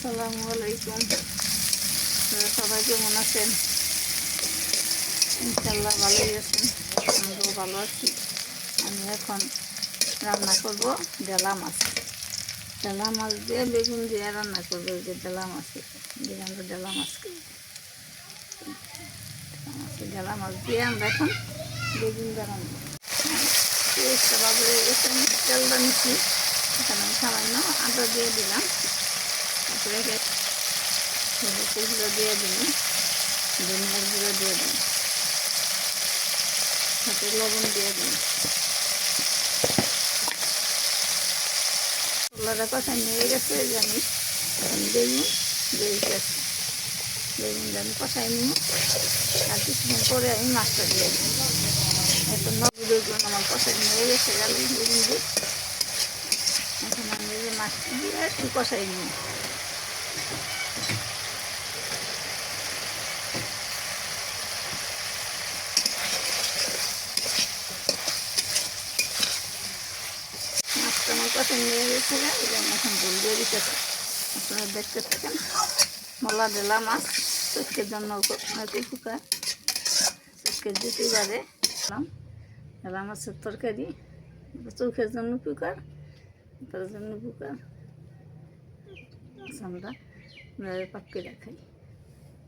আসসালামু আলাইকুম। সবাই কেমন আছেন? ইনশাল্লাহ ভালোই আছেন, আমরাও ভালো আছি। আমি এখন রান্না করব ডেলা মাছ। ডেলা মাছ দিয়ে বেগুন দিয়ে রান্না করবো। যে ডেলা মাছ দিয়ে আমরা ডেলা মাছ করি, ডেলা মাছ দিয়ে আমরা এখন বেগুন দিয়ে রান্না পেঁয়াজটা বাজারে গেছে, আমি তেলটা নিচ্ছি। এখানে আমি সামান্য আদা দিয়ে দিলাম, তারপরে হলুদ দিয়ে দিলাম, ধনিয়ার গুঁড়ো দিয়ে দিলাম, সাথে লবণ দিয়ে দিলাম। মশলাটা কষাই নিয়ে গেছে যে আমি বেগুন দিয়ে গেছি, বেগুনটা আমি কষাই নিব। আর কিছুক্ষণ পরে আমি মাছটা দিয়ে দিই। এখন বেগুন আমার কষাই নিয়ে গেছে গেল বেগুন দিয়ে। এখন আমি যে মাছটা দিয়ে একটু কষাই নিই। মাছটা আমার কষাই নিয়ে গেছে এবং এখন জল দিয়ে দিতেছে। আপনারা দেখতে থাকেন। মলা ডেলা মাছ চোখের জন্য উপকার, চোখের দ্বিতীয়বারে ডেলা মাছের তরকারি চোখের জন্য উপকার, তার জন্য উপকার। আমরা পাক করে খাই।